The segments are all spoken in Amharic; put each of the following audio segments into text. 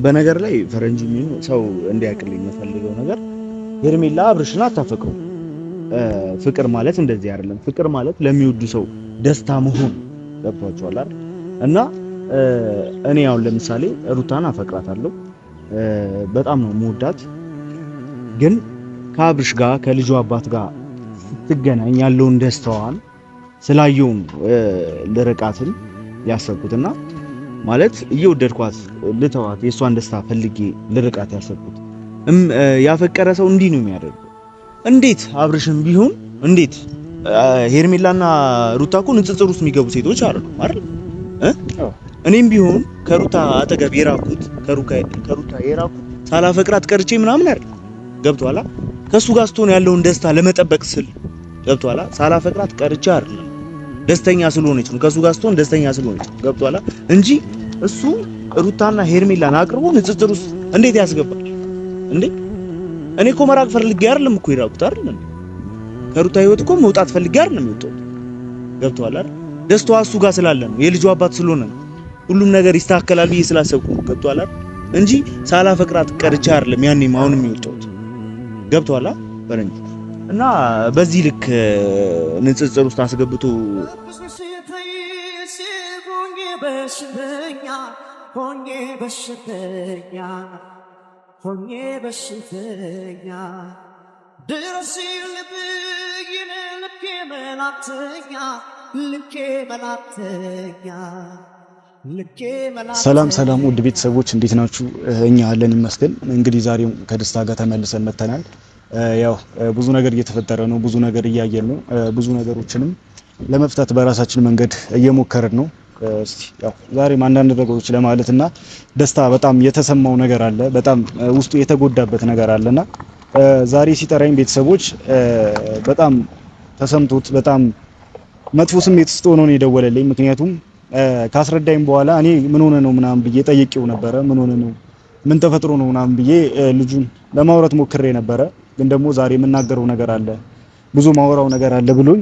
በነገር ላይ ፈረንጁ ምን ሰው እንዲያቅልኝ የምፈልገው ነገር ሄርሜላ አብርሽን አታፈቅሩ። ፍቅር ማለት እንደዚህ አይደለም። ፍቅር ማለት ለሚወዱ ሰው ደስታ መሆን ገብቷቸዋል አይደል? እና እኔ አሁን ለምሳሌ ሩታን አፈቅራታለሁ፣ በጣም ነው የምወዳት። ግን ከአብርሽ ጋር ከልጁ አባት ጋር ስትገናኝ ያለውን ደስታዋን ስላየውን ልርቃትን ያሰብኩትና ማለት እየወደድኳት ልተዋት የሷን ደስታ ፈልጌ ልርቃት ያሰብኩት ያፈቀረ ሰው እንዲህ ነው የሚያደርገው። እንዴት አብርሽም ቢሆን እንዴት ሄርሜላና ሩታ እኮ ንጽጽር ውስጥ የሚገቡ ሴቶች አይደል? እኔም ቢሆን ከሩታ አጠገብ የራኩት ከሩታ የራኩት ሳላፈቅራት ቀርቼ ምናምን አይደል? ገብቶሃል? ከሱ ጋር ስትሆን ያለውን ደስታ ለመጠበቅ ስል ገብቶሃል? ሳላፈቅራት ቀርቼ አይደል? ደስተኛ ስለሆነች ነው ከሱ ጋር ስትሆን ደስተኛ ስለሆነች ገብቶሃል እንጂ እሱ ሩታና ሄርሜላን አቅርቦ ንጽጽር ውስጥ እንዴት ያስገባል እንዴ? እኔ እኮ መራቅ ፈልጌ አይደለም እኮ የራቁት አይደል? ከሩታ ህይወት እኮ መውጣት ፈልጌ አይደለም የወጣሁት ገብቶሃል አይደል? ደስታዋ እሱ ጋር ስላለ ነው፣ የልጁ አባት ስለሆነ ነው፣ ሁሉም ነገር ይስተካከላል ብዬ ስላሰብኩ ነው ገብቶሃል አይደል? እንጂ ሳላፈቅራት ቀርቼ አይደለም ያኔም አሁንም የወጣሁት ገብቶሃል አይደል? እና በዚህ ልክ ንጽጽር ውስጥ አስገብቶ በሽተኛ ድረስ ልብይን ልኬ መላተኛ ሰላም ውድ ቤተሰቦች እንዴት ናችሁ? እኛ አለን ይመስገን። እንግዲህ ዛሬም ከደስታ ጋር ተመልሰን መተናል። ያው ብዙ ነገር እየተፈጠረ ነው፣ ብዙ ነገር እያየን ነው፣ ብዙ ነገሮችንም ለመፍታት በራሳችን መንገድ እየሞከርን ነው። እስቲ ያው ዛሬም አንዳንድ ነገሮች ለማለትና ደስታ በጣም የተሰማው ነገር አለ፣ በጣም ውስጡ የተጎዳበት ነገር አለና ዛሬ ሲጠራኝ ቤተሰቦች በጣም ተሰምቶት በጣም መጥፎ ስሜት ውስጥ ሆኖ ነው የደወለልኝ። ምክንያቱም ካስረዳኝ በኋላ እኔ ምን ሆነ ነው ምናምን ብዬ ጠይቄው ነበረ። ምን ሆነ ነው ምን ተፈጥሮ ነው ምናምን ብዬ ልጁን ለማውራት ሞክሬ ነበረ። ግን ደግሞ ዛሬ የምናገረው ነገር አለ፣ ብዙ ማውራው ነገር አለ ብሎኝ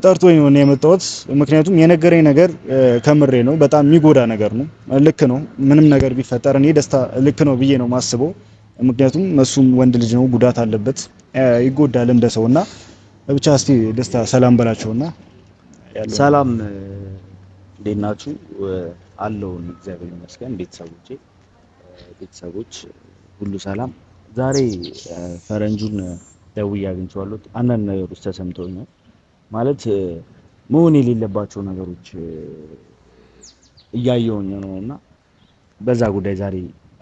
ጠርቶኝ ነው የመጣሁት። ምክንያቱም የነገረኝ ነገር ከምሬ ነው፣ በጣም የሚጎዳ ነገር ነው። ልክ ነው፣ ምንም ነገር ቢፈጠር እኔ ደስታ ልክ ነው ብዬ ነው ማስበው። ምክንያቱም እሱም ወንድ ልጅ ነው፣ ጉዳት አለበት፣ ይጎዳል እንደሰውና ብቻ እስቲ ደስታ ሰላም በላቸውና ሰላም እንዴት ናችሁ? አለውን እግዚአብሔር ይመስገን። ቤተሰቦች ሁሉ ሰላም። ዛሬ ፈረንጁን ደውዬ አግኝቼዋለሁ። አንዳንድ ነገሮች ተሰምተውኛል። ማለት መሆን የሌለባቸው ነገሮች እያየሁኝ ነውና በዛ ጉዳይ ዛሬ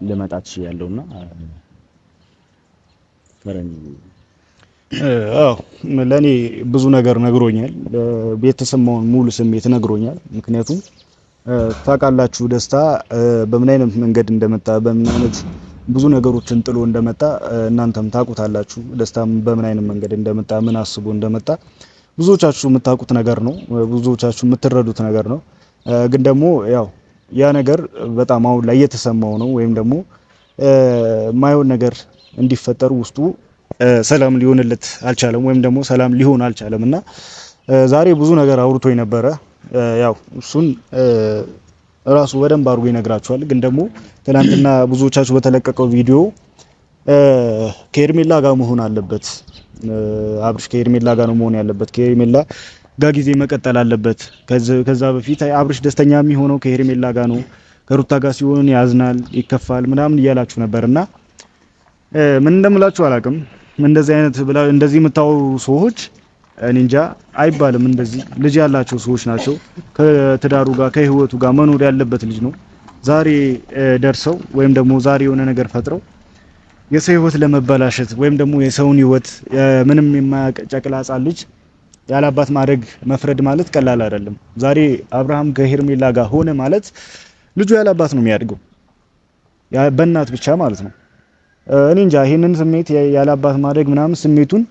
ልመጣ ትችያለሁና ፈረንጁ ለኔ ብዙ ነገር ነግሮኛል። የተሰማውን ሙሉ ስሜት ነግሮኛል። ምክንያቱም ታውቃላችሁ ደስታ በምን አይነት መንገድ እንደመጣ በምን አይነት ብዙ ነገሮችን ጥሎ እንደመጣ እናንተም ታውቁታላችሁ። ደስታም በምን አይነት መንገድ እንደመጣ ምን አስቦ እንደመጣ ብዙዎቻችሁ የምታውቁት ነገር ነው፣ ብዙዎቻችሁ የምትረዱት ነገር ነው። ግን ደግሞ ያው ያ ነገር በጣም አሁን ላይ እየተሰማው ነው፣ ወይም ደግሞ ማይሆን ነገር እንዲፈጠር ውስጡ ሰላም ሊሆንለት አልቻለም፣ ወይም ደግሞ ሰላም ሊሆን አልቻለም እና ዛሬ ብዙ ነገር አውርቶኝ ነበረ። ያው እሱን ራሱ በደንብ አድርጎ ይነግራችኋል። ግን ደግሞ ትናንትና ብዙዎቻችሁ በተለቀቀው ቪዲዮ ከሄርሜላ ጋር መሆን አለበት፣ አብርሽ ከሄርሜላ ጋር ነው መሆን ያለበት፣ ከሄርሜላ ጋር ጊዜ መቀጠል አለበት። ከዛ በፊት አብርሽ ደስተኛ የሚሆነው ከሄርሜላ ጋር ነው፣ ከሩታ ጋር ሲሆን ያዝናል፣ ይከፋል ምናምን እያላችሁ ነበርና ምን እንደምላችሁ አላውቅም። እንደዚህ የምታወሩ ሰዎች እኔ እንጃ አይባልም። እንደዚህ ልጅ ያላቸው ሰዎች ናቸው። ከትዳሩ ጋር ከህይወቱ ጋር መኖር ያለበት ልጅ ነው። ዛሬ ደርሰው ወይም ደግሞ ዛሬ የሆነ ነገር ፈጥረው የሰው ህይወት ለመበላሸት ወይም ደግሞ የሰውን ህይወት ምንም የማያውቅ ጨቅላ ሕፃን ልጅ ያላባት ማድረግ መፍረድ ማለት ቀላል አይደለም። ዛሬ አብርሃም ከሄርሜላ ጋር ሆነ ማለት ልጁ ያላባት ነው የሚያድገው፣ በእናት ብቻ ማለት ነው። እኔ እንጃ ይሄንን ስሜት ያላባት ማድረግ ምናምን ስሜቱን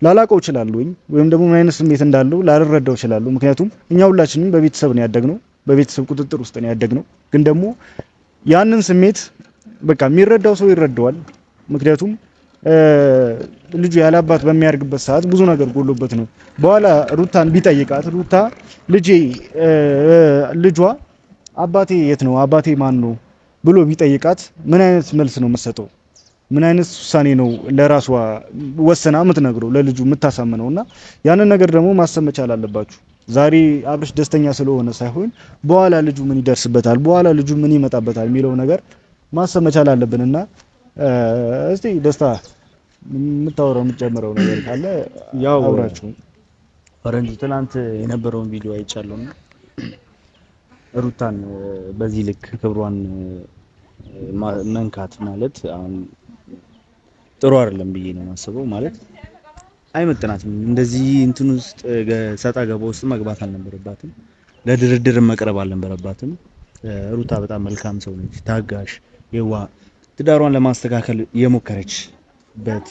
ላላቀው ይችላል፣ ወይም ደግሞ ምን አይነት ስሜት እንዳለው ላልረዳው ይችላል። ምክንያቱም እኛ ሁላችንም በቤተሰብ ነው ያደግነው፣ በቤተሰብ ቁጥጥር ውስጥ ነው ያደግነው። ግን ደግሞ ያንን ስሜት በቃ የሚረዳው ሰው ይረዳዋል። ምክንያቱም ልጁ ያላባት በሚያርግበት ሰዓት ብዙ ነገር ጎሎበት ነው። በኋላ ሩታን ቢጠይቃት ሩታ ልጇ አባቴ የት ነው አባቴ ማን ነው ብሎ ቢጠይቃት ምን አይነት መልስ ነው የምትሰጠው? ምን አይነት ውሳኔ ነው ለራሷ ወሰና የምትነግረው ለልጁ የምታሳምነውና ያንን ነገር ደግሞ ማሰብ መቻል አለባችሁ። ዛሬ አብርሽ ደስተኛ ስለሆነ ሳይሆን በኋላ ልጁ ምን ይደርስበታል፣ በኋላ ልጁ ምን ይመጣበታል የሚለው ነገር ማሰብ መቻል አለብንና እስቲ ደስታ የምታወራው የምትጨምረው ነገር ካለ ያው አውራችሁ። ፈረንጁ ትናንት የነበረውን ቪዲዮ አይቻለሁና ሩታን በዚህ ልክ ክብሯን መንካት ማለት አሁን ጥሩ አይደለም ብዬ ነው የማስበው። ማለት አይመጥናትም። እንደዚህ እንትን ውስጥ ሰጣ ገባ ውስጥ መግባት አልነበረባትም። ለድርድር መቅረብ አልነበረባትም። ሩታ በጣም መልካም ሰው ነች፣ ታጋሽ፣ የዋ ትዳሯን ለማስተካከል የሞከረችበት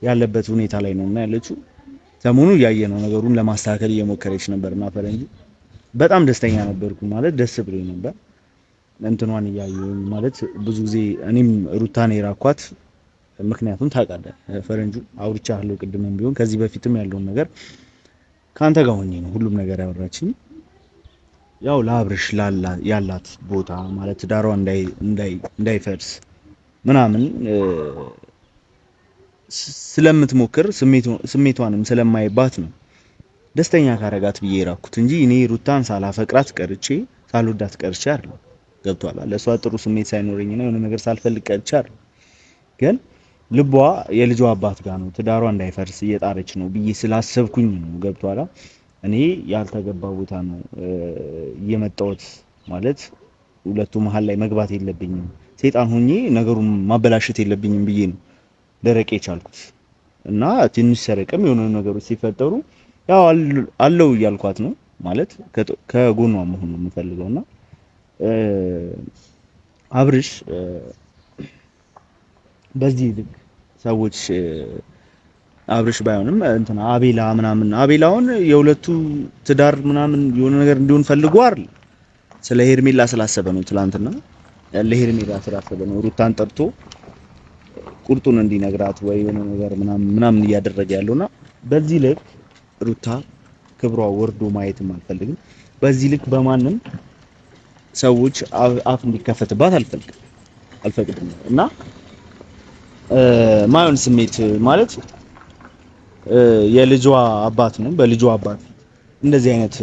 ያለበት ሁኔታ ላይ ነውና ያለችው። ሰሞኑ ያየ ነው ነገሩን ለማስተካከል እየሞከረች ነበርና ፈረንጁ በጣም ደስተኛ ነበርኩ። ማለት ደስ ብሎኝ ነበር እንትኗን እያየሁኝ። ማለት ብዙ ጊዜ እኔም ሩታን የራኳት ምክንያቱም ታውቃለህ ፈረንጁ አውርቻለሁ ቅድምም ቢሆን ከዚህ በፊትም ያለውን ነገር ካንተ ጋር ሆኜ ነው ሁሉም ነገር ያወራችኝ። ያው ለአብርሽ ያላት ቦታ ማለት ትዳሯ እንዳይፈርስ ምናምን ስለምትሞክር ስሜቷንም ስለማይባት ነው ደስተኛ ካረጋት ብዬ የራኩት እንጂ እኔ ሩታን ሳላፈቅራት ቀርቼ ሳልወዳት ቀርቼ አይደለም። ገብቷል። ለሷ ጥሩ ስሜት ሳይኖረኝ ነው የሆነ ነገር ሳልፈልግ ቀርቼ አይደለም። ግን ልቧ የልጇ አባት ጋር ነው፣ ትዳሯ እንዳይፈርስ እየጣረች ነው ብዬ ስላሰብኩኝ ነው። ገብቷል። እኔ ያልተገባ ቦታ ነው እየመጣሁት ማለት ሁለቱ መሀል ላይ መግባት የለብኝም ሰይጣን ሆኜ ነገሩን ማበላሸት የለብኝም ብዬ ነው ደረቄ ቻልኩት እና ትንሽ ሰረቀም የሆነ ነገሮች ሲፈጠሩ ያው አለው እያልኳት ነው ማለት ከጎኗ መሆን ነው የምፈልገውና አብርሽ በዚህ ልክ ሰዎች አብርሽ ባይሆንም እንትና አቤላ ምናምን አቤላውን የሁለቱ ትዳር ምናምን የሆነ ነገር እንዲሆን ፈልጎ አይደል ስለ ሄርሜላ ስላሰበ ነው። ትላንትና ለሄርሜላ ስላሰበ ነው ሩታን ጠርቶ ቁርጡን እንዲነግራት ወይ የሆነ ነገር ምናምን እያደረገ ያለውና በዚህ ልክ ሩታ ክብሯ ወርዶ ማየትም አልፈልግም። በዚህ ልክ በማንም ሰዎች አፍ እንዲከፈትባት አልፈቅድም እና ማየን ስሜት ማለት የልጇ አባት ነው። በልጇ አባት እንደዚህ አይነት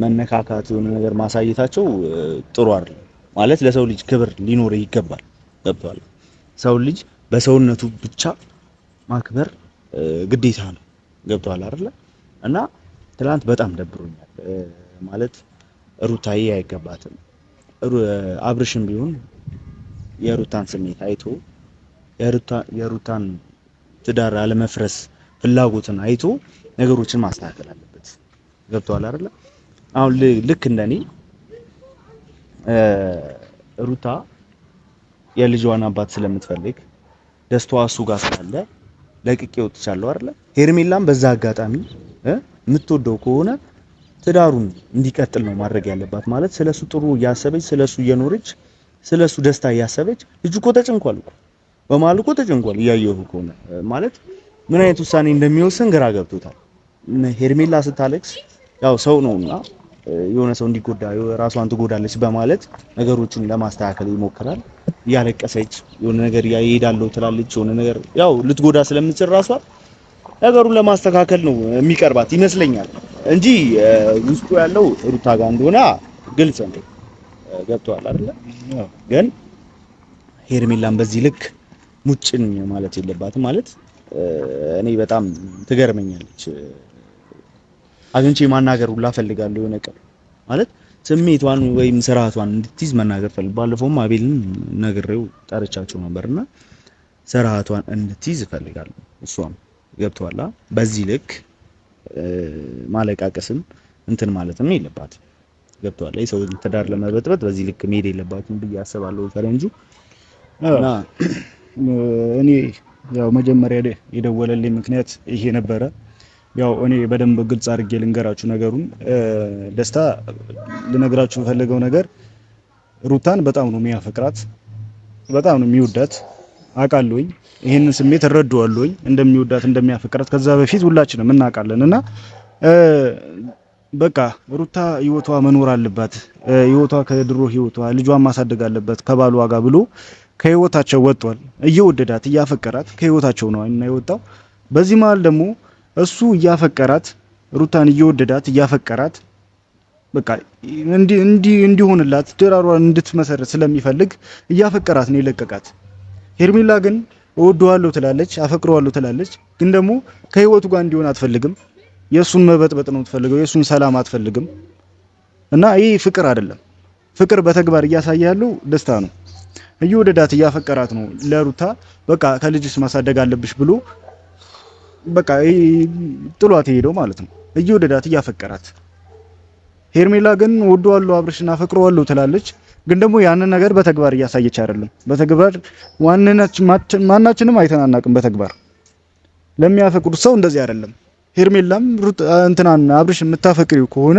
መነካካት የሆነ ነገር ማሳየታቸው ጥሩ አይደለም። ማለት ለሰው ልጅ ክብር ሊኖር ይገባል። ገብቷል። ሰው ልጅ በሰውነቱ ብቻ ማክበር ግዴታ ነው። ገብቷል አይደለ? እና ትላንት በጣም ደብሮኛል። ማለት ሩታዬ አይገባትም። አብርሽም ቢሆን የሩታን ስሜት አይቶ የሩታን ትዳር አለመፍረስ ፍላጎትን አይቶ ነገሮችን ማስተካከል አለበት። ገብቷል አይደለ? አሁን ልክ እንደኔ ሩታ የልጇን አባት ስለምትፈልግ ደስታዋ እሱ ጋር ስላለ ለቅቄ ወጥቻለሁ አይደለ? ሄርሜላም በዛ አጋጣሚ የምትወደው ከሆነ ትዳሩን እንዲቀጥል ነው ማድረግ ያለባት። ማለት ስለሱ ጥሩ እያሰበች ስለሱ እየኖረች ስለሱ ደስታ እያሰበች ልጅ እኮ ተጨንቋል እኮ በማል እኮ ተጨንቋል። እያየሁ ከሆነ ማለት ምን አይነት ውሳኔ እንደሚወስን ግራ ገብቶታል። ሄርሜላ ስታለቅስ ያው ሰው ነውና የሆነ ሰው እንዲጎዳ ራሷን ትጎዳለች በማለት ነገሮችን ለማስተካከል ይሞክራል። እያለቀሰች የሆነ ነገር ይሄዳለው ትላለች። የሆነ ነገር ያው ልትጎዳ ስለምትችል ራሷ ነገሩን ለማስተካከል ነው የሚቀርባት ይመስለኛል እንጂ ውስጡ ያለው ሩታ ጋር እንደሆነ ግልጽ ነው። ገብቷል አይደለ? ግን ሄርሜላን በዚህ ልክ ሙጭን ማለት የለባትም። ማለት እኔ በጣም ትገርመኛለች። አግኝቼ ማናገር ሁላ ፈልጋለሁ የሆነ ቀን ማለት ስሜቷን ወይም ስርዓቷን እንድትይዝ መናገር ፈልጋለሁ። ባለፈውም አቤልን ነግሬው ጠርቻቸው ነበርና ስርዓቷን እንድትይዝ ፈልጋለሁ። እሷም ገብቷላ በዚህ ልክ ማለቃቀስም እንትን ማለትም የለባትም። ገብቷላ የሰው ትዳር ለመበጥበጥ በዚህ ልክ መሄድ የለባትም ብዬ አስባለሁ። ፈረንጁ እና እኔ ያው መጀመሪያ የደወለልኝ ምክንያት ይሄ ነበረ። ያው እኔ በደንብ ግልጽ አድርጌ ልንገራችሁ ነገሩን። ደስታ ልነግራችሁ ፈልገው ነገር ሩታን በጣም ነው የሚያፈቅራት፣ በጣም ነው የሚወዳት አውቃለሁኝ። ይሄንን ስሜት እረዳዋለሁኝ እንደሚወዳት እንደሚያፈቅራት ከዛ በፊት ሁላችንም እናውቃለን። እና በቃ ሩታ ህይወቷ መኖር አለባት፣ ህይወቷ ከድሮ ህይወቷ ልጇን ማሳደግ አለበት ከባሏ ጋር ብሎ ከህይወታቸው ወጥቷል። እየወደዳት እያፈቀራት ከህይወታቸው ነው እና የወጣው። በዚህ መሀል ደግሞ እሱ እያፈቀራት ሩታን እየወደዳት እያፈቀራት በቃ እንዲሆንላት ትዳሯን እንድትመሰረት ስለሚፈልግ እያፈቀራት ነው የለቀቃት። ሄርሜላ ግን እወደዋለሁ ትላለች፣ አፈቅረዋለሁ ትላለች፣ ግን ደግሞ ከህይወቱ ጋር እንዲሆን አትፈልግም። የሱን መበጥበጥ ነው የምትፈልገው፣ የሱን ሰላም አትፈልግም። እና ይሄ ፍቅር አይደለም። ፍቅር በተግባር እያሳየ ያለው ደስታ ነው። እየወደዳት እያፈቀራት ነው ለሩታ በቃ ከልጅስ ማሳደግ አለብሽ ብሎ በቃ ጥሏት ሄደው ማለት ነው። እየወደዳት እያፈቀራት ሄርሜላ ግን ወደዋለሁ አብርሽና አፈቅረዋለሁ ትላለች፣ ግን ደግሞ ያንን ነገር በተግባር እያሳየች አይደለም። በተግባር ማናችንም አይተናናቅም። በተግባር ለሚያፈቅሩት ሰው እንደዚህ አይደለም። ሄርሜላም እንትናን አብርሽ የምታፈቅሪው ከሆነ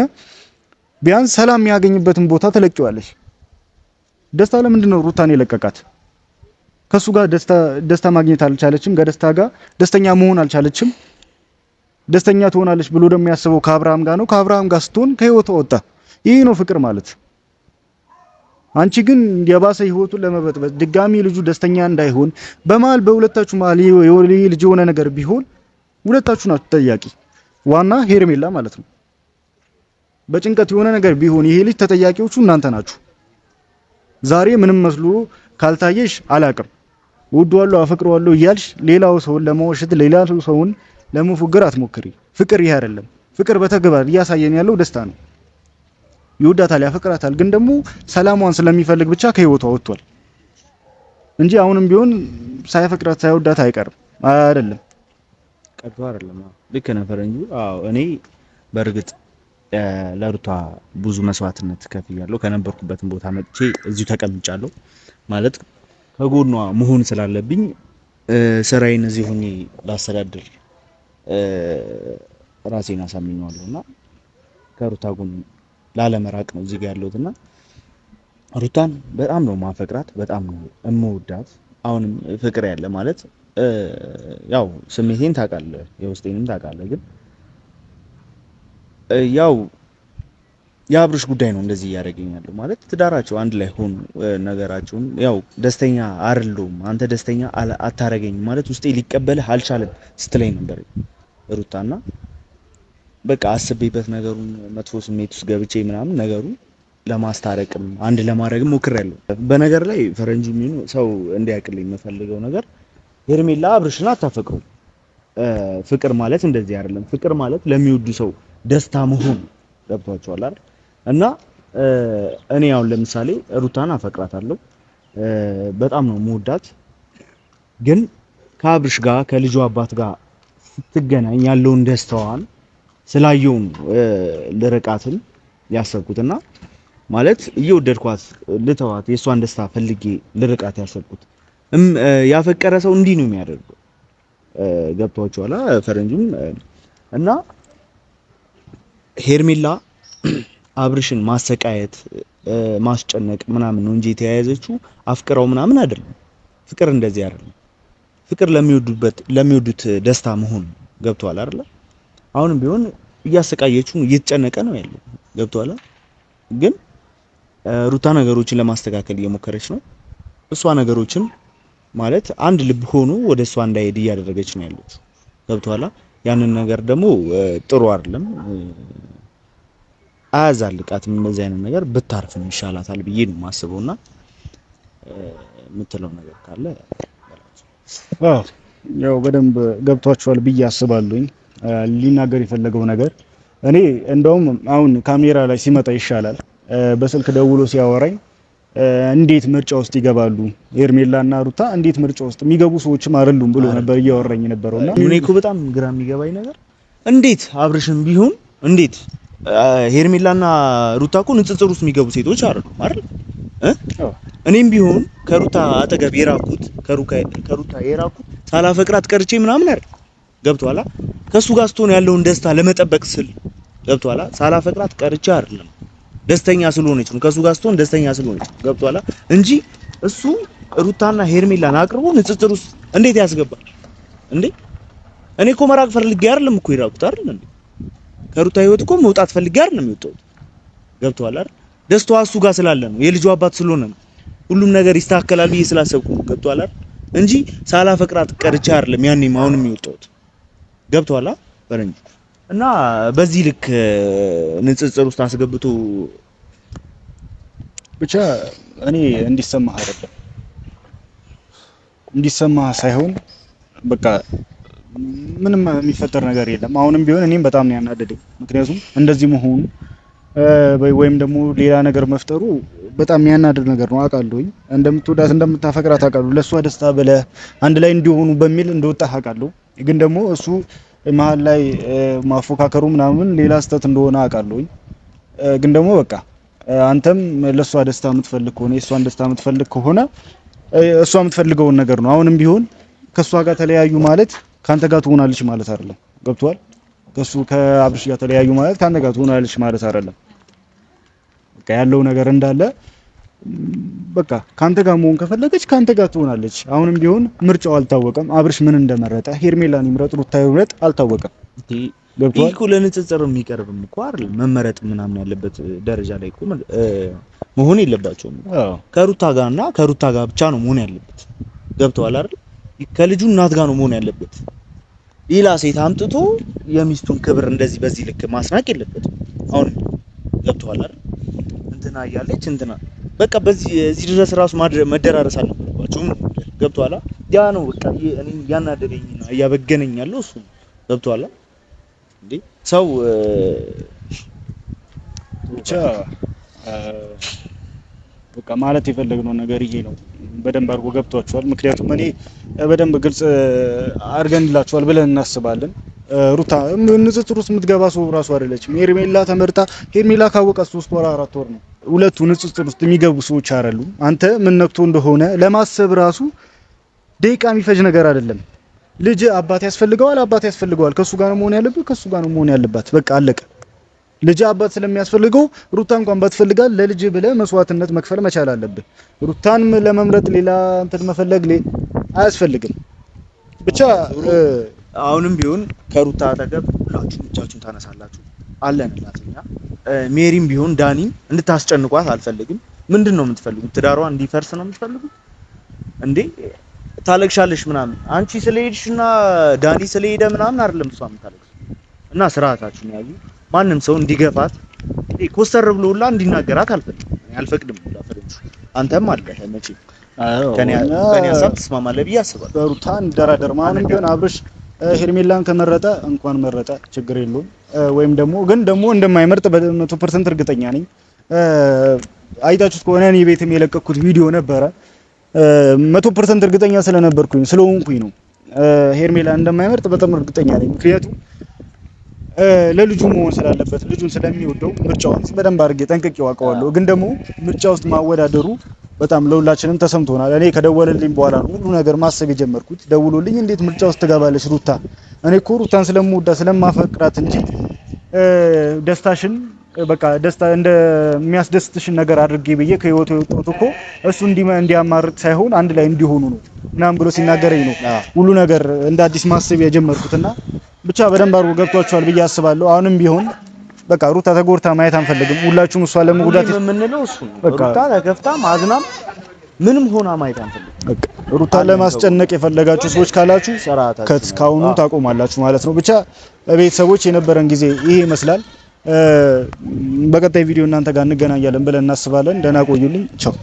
ቢያንስ ሰላም የሚያገኝበትን ቦታ ትለቂዋለሽ። ደስታ ለምንድን ነው ሩታን የለቀቃት? ከሱ ጋር ደስታ ማግኘት አልቻለችም። ከደስታ ጋር ደስተኛ መሆን አልቻለችም። ደስተኛ ትሆናለች ብሎ ደግሞ ያስበው ከአብርሃም ጋር ነው። ከአብርሃም ጋር ስትሆን ከህይወቷ ወጣ። ይሄ ነው ፍቅር ማለት። አንቺ ግን የባሰ ህይወቱን ለመበጥበጥ ድጋሚ ልጁ ደስተኛ እንዳይሆን በመሀል በሁለታችሁ መሀል ልጅ የሆነ ነገር ቢሆን ሁለታችሁ ናችሁ ተጠያቂ። ዋና ሄርሜላ ማለት ነው። በጭንቀት የሆነ ነገር ቢሆን ይሄ ልጅ ተጠያቂዎቹ እናንተ ናችሁ። ዛሬ ምንም መስሎ ካልታየሽ አላቅም ወደዋለሁ አፈቅረዋለሁ እያልሽ ሌላው ሰውን ለመወሸት ሌላው ሰውን ለመፎገር አትሞክሪ። ፍቅር ይሄ አይደለም። ፍቅር በተግባር እያሳየን ያለው ደስታ ነው። ይወዳታል፣ ያፈቅራታል፣ ግን ደግሞ ሰላሟን ስለሚፈልግ ብቻ ከህይወቷ ወጥቷል እንጂ አሁንም ቢሆን ሳይፈቅራት ሳይወዳት አይቀርም አይደለም። ቀርቶ አይደለም። ልክ ነህ ፈረንጁ። አዎ እኔ በእርግጥ ለሩታ ብዙ መስዋዕትነት ከፍያለሁ። ከነበርኩበትን ቦታ መጥቼ እዚሁ ተቀምጫለሁ ማለት ከጎኗ መሆን ስላለብኝ ስራዬን እዚህ ሆኜ ላስተዳድር ራሴን አሳምኜዋለሁና ከሩታ ጎን ላለመራቅ ነው እዚህ ጋር ያለሁትና ሩታን በጣም ነው ማፈቅራት፣ በጣም ነው እምወዳት። አሁንም ፍቅር ያለ ማለት ያው ስሜቴን ታውቃለህ፣ የውስጤንም ታውቃለህ። ግን ያው የአብርሽ ጉዳይ ነው እንደዚህ እያደረገኛለሁ ማለት ትዳራቸው አንድ ላይ ሆኑ ነገራቸውን ያው ደስተኛ አይደለሁም፣ አንተ ደስተኛ አታረገኝም ማለት ውስጤ ሊቀበልህ አልቻለም ስትለኝ ነበር ሩታና በቃ አስቤበት ነገሩን መጥፎ ስሜት ውስጥ ገብቼ ምናምን ነገሩን ለማስታረቅም አንድ ለማድረግም ሞክሬያለሁ። በነገር ላይ ፈረንጁ ምን ሰው እንዲያቅልኝ የምፈልገው ነገር ሄርሜላ አብርሽን አታፈቅሩ። ፍቅር ማለት እንደዚህ አይደለም። ፍቅር ማለት ለሚወዱ ሰው ደስታ መሆን ገብቷቸዋል አይደል? እና እኔ አሁን ለምሳሌ ሩታን አፈቅራታለሁ፣ በጣም ነው የምወዳት። ግን ከአብርሽ ጋር ከልጁ አባት ጋር ስትገናኝ ያለውን ደስታዋን ስላየውን ልርቃትን ያሰብኩትና ማለት እየወደድኳት ልተዋት የሷን ደስታ ፈልጌ ልርቃት ያሰብኩት ያፈቀረ ሰው እንዲህ ነው የሚያደርገው። ገብቷቸዋል ፈረንጁም። እና ሄርሜላ አብርሽን ማሰቃየት ማስጨነቅ ምናምን ነው እንጂ የተያያዘችው አፍቅረው ምናምን አይደለም። ፍቅር እንደዚህ አይደለም። ፍቅር ለሚወዱት ደስታ መሆን ገብቷል አይደል? አሁንም ቢሆን እያሰቃየችው እየተጨነቀ ነው ያለው። ገብቷል። ግን ሩታ ነገሮችን ለማስተካከል እየሞከረች ነው። እሷ ነገሮችን ማለት አንድ ልብ ሆኖ ወደ እሷ እንዳይሄድ እያደረገች ነው ያለችው። ገብቷል። ያንን ነገር ደግሞ ጥሩ አይደለም። አያዛልቃትም። እንደዚህ አይነት ነገር ብታርፍም ይሻላታል ብዬ ነው የማስበውና የምትለው ነገር ካለ ያው በደንብ ገብቷቸዋል ብዬ አስባለሁኝ። ሊናገር የፈለገው ነገር እኔ እንደውም አሁን ካሜራ ላይ ሲመጣ ይሻላል። በስልክ ደውሎ ሲያወራኝ እንዴት ምርጫ ውስጥ ይገባሉ ሄርሜላና ሩታ እንዴት ምርጫ ውስጥ የሚገቡ ሰዎችም አይደሉም ብሎ ነበር እያወራኝ ነበርውና እኔ እኮ በጣም ግራ የሚገባኝ ነገር እንዴት አብርሽም ቢሆን እንዴት ሄርሜላና ሩታ እኮ ንጽጽር ውስጥ የሚገቡ ሴቶች አይደሉም አይደል? እኔም ቢሆን ከሩታ አጠገብ የራኩት ከሩታ የራኩት ሳላፈቅራት ቀርቼ ምናምን አይደል? ገብቷላ? ከሱ ጋር ስትሆን ያለውን ደስታ ለመጠበቅ ስል ገብቷላ? ሳላፈቅራት ቀርቼ አይደለም፣ ደስተኛ ስለሆነች ነው። ከሱ ጋር ስትሆን ደስተኛ ስለሆነች ነው። ገብቷላ? እንጂ እሱ ሩታና ሄርሜላን አቅርቦ ንጽጽር ውስጥ እንዴት ያስገባል እንዴ? እኔ እኮ መራቅ ፈልጌ አይደለም እኮ የራኩት አይደል እንዴ? ከሩታ ህይወት እኮ መውጣት ፈልጌ አይደለም የወጣሁት። ገብቶሃል አይደል? ደስታዋ እሱ ጋር ስላለ ነው፣ የልጁ አባት ስለሆነ ነው፣ ሁሉም ነገር ይስተካከላል ብዬ ስላሰብኩ ነው። ገብቶሃል አይደል? እንጂ ሳላፈቅራት ቀርቻ አይደለም ያኔም አሁንም የወጣሁት። ገብቶሃል ፈረንጅ። እና በዚህ ልክ ንጽጽር ውስጥ አስገብቶ ብቻ እኔ እንዲሰማህ አይደለም እንዲሰማህ ሳይሆን በቃ ምንም የሚፈጠር ነገር የለም። አሁንም ቢሆን እኔም በጣም ነው ያናደደኝ። ምክንያቱም እንደዚህ መሆኑ ወይም ደግሞ ሌላ ነገር መፍጠሩ በጣም የሚያናድድ ነገር ነው። አውቃለሁኝ እንደምትወዳት እንደምታፈቅራት አውቃለሁ። ለሷ ደስታ ብለህ አንድ ላይ እንዲሆኑ በሚል እንደወጣህ አውቃለሁ። ግን ደግሞ እሱ መሀል ላይ ማፎካከሩ ምናምን ሌላ ስህተት እንደሆነ አውቃለሁኝ። ግን ደግሞ በቃ አንተም ለሷ ደስታ የምትፈልግ ከሆነ የሷን ደስታ የምትፈልግ ከሆነ እሷ የምትፈልገውን ነገር ነው። አሁንም ቢሆን ከሷ ጋር ተለያዩ ማለት ካንተ ጋር ትሆናለች ማለት አይደለም። ገብቷል? ከአብርሽ ጋር ተለያዩ ማለት ካንተ ጋር ትሆናለች ማለት አይደለም። በቃ ያለው ነገር እንዳለ በቃ ካንተ ጋር መሆን ከፈለገች ካንተ ጋር ትሆናለች። አሁንም ቢሆን ምርጫው አልታወቀም። አብርሽ ምን እንደመረጠ ሄርሜላን ይምረጥ ሩታ ይምረጥ አልታወቀም። ገብቷል? ይሄ ለንጽጽር የሚቀርብም እኮ አይደለም። መመረጥ ምናምን ያለበት ደረጃ ላይ እኮ መሆን የለባቸውም። ከሩታ ጋርና ከሩታ ጋር ብቻ ነው መሆን ያለበት። ገብቷል አይደል? ከልጁ እናት ጋር ነው መሆን ያለበት። ሌላ ሴት አምጥቶ የሚስቱን ክብር እንደዚህ በዚህ ልክ ማስናቅ የለበትም። አሁን ገብቷል አይደል? እንትና እያለች እንትና በቃ በዚህ እዚህ ድረስ ራሱ መደራረስ አልነበረባቸውም። ገብቷል? ያ ነው በቃ እኔ ያናደደኝና እያበገነኝ ያለው እሱ ነው። ገብቷል እንዴ? ሰው ብቻ በቃ ማለት የፈለግነው ነገር ይሄ ነው። በደንብ አድርጎ ገብቷቸዋል። ምክንያቱም እኔ በደንብ ግልጽ አድርገንላቸዋል ብለን እናስባለን። ሩታ ንጽጽር ውስጥ የምትገባ ሰው ራሱ አይደለችም። ሄርሜላ ተመርጣ ሄርሜላ ካወቃት 3 ወር 4 ወር ነው። ሁለቱ ንጽጽር ውስጥ የሚገቡ ሰዎች አይደሉም። አንተ ምን ነክቶ እንደሆነ ለማሰብ ራሱ ደቂቃ የሚፈጅ ነገር አይደለም። ልጅ አባት ያስፈልገዋል። ከሱ ጋር ነው መሆን ያለበት፣ ከሱ ጋር ነው መሆን ያለባት። በቃ አለቀ። ልጅ አባት ስለሚያስፈልገው ሩታ እንኳን ባትፈልጋል ለልጅ ብለህ መስዋዕትነት መክፈል መቻል አለብህ። ሩታን ለመምረጥ ሌላ እንትን መፈለግ አያስፈልግም። ብቻ አሁንም ቢሆን ከሩታ አጠገብ ሁላችሁም እጃችሁን ታነሳላችሁ አለንላትና ሜሪም ቢሆን ዳኒ እንድታስጨንቋት አልፈልግም። ምንድነው የምትፈልጉት? ትዳሯ እንዲፈርስ ነው የምትፈልጉት እንዴ? ታለቅሻለሽ ምናምን አንቺ ስለሄድሽና ዳኒ ስለሄደ ምናምን አይደለም እሷ የምታለቅሽ። እና ስርዓታችሁን ያዙ። ማንም ሰው እንዲገፋት ኮስተር ብሎ ሁላ እንዲናገራት አልፈቅድም። ለፈረንጁ አንተም አለህ መቼ ከኔ ሀሳብ ትስማማለህ ብዬ አስባለሁ። በሩታን ደራደር ማንም ቢሆን አብርሽ ሄርሜላን ከመረጠ እንኳን መረጠ ችግር የለውም። ወይም ደግሞ እንደማይመርጥ በ100% እርግጠኛ ነኝ። አይታችሁት ከሆነ እኔ ቤትም የለቀኩት ቪዲዮ ነበረ። 100% እርግጠኛ ስለሆንኩኝ ነው ሄርሜላን እንደማይመርጥ በጣም እርግጠኛ ነኝ። ምክንያቱም ለልጁ መሆን ስላለበት ልጁን ስለሚወደው ምርጫውን በደንብ አድርጌ ጠንቅቄው አውቀዋለሁ። ግን ደግሞ ምርጫ ውስጥ ማወዳደሩ በጣም ለሁላችንም ተሰምቶናል። እኔ ከደወለልኝ በኋላ ነው ሁሉ ነገር ማሰብ የጀመርኩት። ደውሎልኝ እንዴት ምርጫ ውስጥ ትገባለች ሩታ? እኔ እኮ ሩታን ስለምወዳት ስለማፈቅራት እንጂ ደስታሽን በቃ ደስታ እንደሚያስደስትሽን ነገር አድርጌ ብዬ ከህይወቱ የወጣሁት እኮ እሱ እንዲያማርጥ ሳይሆን አንድ ላይ እንዲሆኑ ነው ምናምን ብሎ ሲናገረኝ ነው ሁሉ ነገር እንደ አዲስ ማሰብ የጀመርኩትና ብቻ በደንብ አድርጎ ገብቷቸዋል ብዬ አስባለሁ። አሁንም ቢሆን በቃ ሩታ ተጎድታ ማየት አንፈልግም። ሁላችሁም እሷ ለመጉዳት የምንለው እሱ ሩታ ተከፍታ ማዝናም ምንም ሆና ማየት አንፈልግም። በቃ ሩታ ለማስጨነቅ የፈለጋችሁ ሰዎች ካላችሁ ከስካውኑ ታቆማላችሁ ማለት ነው። ብቻ ቤተሰቦች የነበረን ጊዜ ይሄ ይመስላል። በቀጣይ ቪዲዮ እናንተ ጋር እንገናኛለን ብለን እናስባለን። ደህና ቆዩልኝ። ቻው።